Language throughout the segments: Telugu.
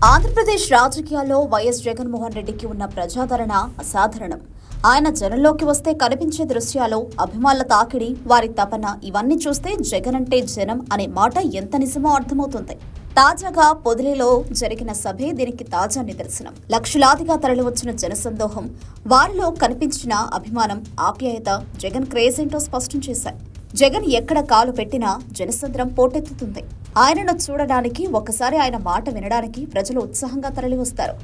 ఆంధ్రప్రదేశ్ రాజకీయాల్లో వైఎస్ జగన్మోహన్ రెడ్డికి ఉన్న ప్రజాదరణ అసాధారణం. ఆయన జనంలోకి వస్తే కనిపించే దృశ్యాలు, అభిమానుల తాకిడి, వారి తపన ఇవన్నీ చూస్తే జగన్ అంటే జనం అనే మాట ఎంత నిజమో అర్థమవుతుంది. తాజాగా పొదిలిలో జరిగిన సభే దీనికి తాజా నిదర్శనం. లక్షలాదిగా తరలివచ్చిన జనసందోహం, వారిలో కనిపించిన అభిమానం, ఆప్యాయత జగన్ క్రేజ్ ఏంటో స్పష్టం చేశాయి. జగన్ ఎక్కడ కాలు పెట్టినా జనసంద్రం పోటెత్తుతుంది. ఆయనను చూడడానికి, ఒకసారి ఆయన మాట వినడానికి ప్రజలు ఉత్సాహంగా తరలివస్తారు.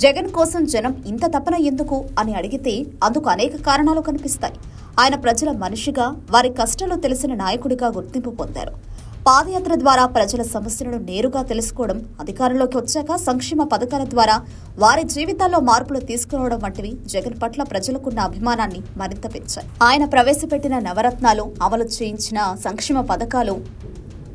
జగన్ కోసం జనం ఇంత తపన ఎందుకు అని అడిగితే అందుకు అనేక కారణాలు కనిపిస్తాయి. ఆయన ప్రజల మనిషిగా, వారి కష్టాలు తెలిసిన నాయకుడిగా గుర్తింపు పొందారు. పాదయాత్ర ద్వారా ప్రజల సమస్యలను నేరుగా తెలుసుకోవడం, అధికారంలోకి వచ్చాక సంక్షేమ పథకాల ద్వారా వారి జీవితాల్లో మార్పులు తీసుకురావడం వంటివి జగన్ పట్ల ప్రజలకున్న అభిమానాన్ని మరింత పెంచాయి. ఆయన ప్రవేశపెట్టిన నవరత్నాలు, అమలు చేయించిన సంక్షేమ పథకాలు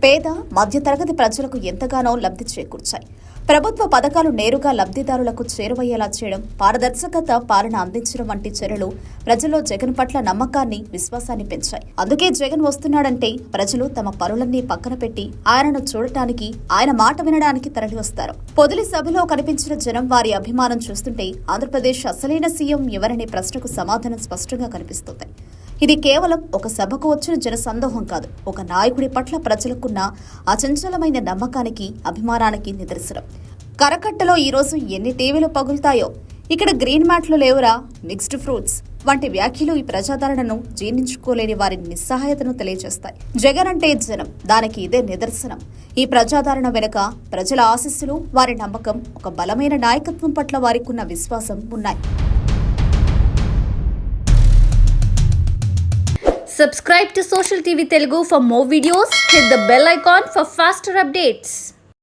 పేద, మధ్యతరగతి ప్రజలకు ఎంతగానో లబ్ధి చేకూర్చాయి. ప్రభుత్వ పథకాలు నేరుగా లబ్ధిదారులకు చేరువయ్యేలా చేయడం, పారదర్శకత పాలన అందించడం వంటి చర్యలు ప్రజల్లో జగన్ పట్ల నమ్మకాన్ని, విశ్వాసాన్ని పెంచాయి. అందుకే జగన్ వస్తున్నాడంటే ప్రజలు తమ పనులన్నీ పక్కన పెట్టి ఆయనను చూడటానికి, ఆయన మాట వినడానికి తరలివస్తారు. పొదిలి సభలో కనిపించిన జనం, వారి అభిమానం చూస్తుంటే ఆంధ్రప్రదేశ్ అసలైన సీఎం ఎవరనే ప్రశ్నకు సమాధానం స్పష్టంగా కనిపిస్తుంది. ఇది కేవలం ఒక సభకు వచ్చిన జనసందోహం కాదు, ఒక నాయకుడి పట్ల ప్రజలకున్న అచంచలమైన నమ్మకానికి, అభిమానానికి నిదర్శనం. కరకట్టలో ఈరోజు ఎన్ని టీవీలు పగులుతాయో, ఇక్కడ గ్రీన్ మ్యాట్లు లేవురా, మిక్స్డ్ ఫ్రూట్స్ వంటి వ్యాఖ్యలు ఈ ప్రజాదరణను జీర్ణించుకోలేని వారి నిస్సహాయతను తెలియజేస్తాయి. జగన్ అంటే జనం, దానికి ఇదే నిదర్శనం. ఈ ప్రజాదరణ వెనుక ప్రజల ఆశీస్సులు, వారి నమ్మకం, ఒక బలమైన నాయకత్వం పట్ల వారికున్న విశ్వాసం ఉన్నాయి. Subscribe to Social TV Telugu for more videos. Hit the bell icon for faster updates.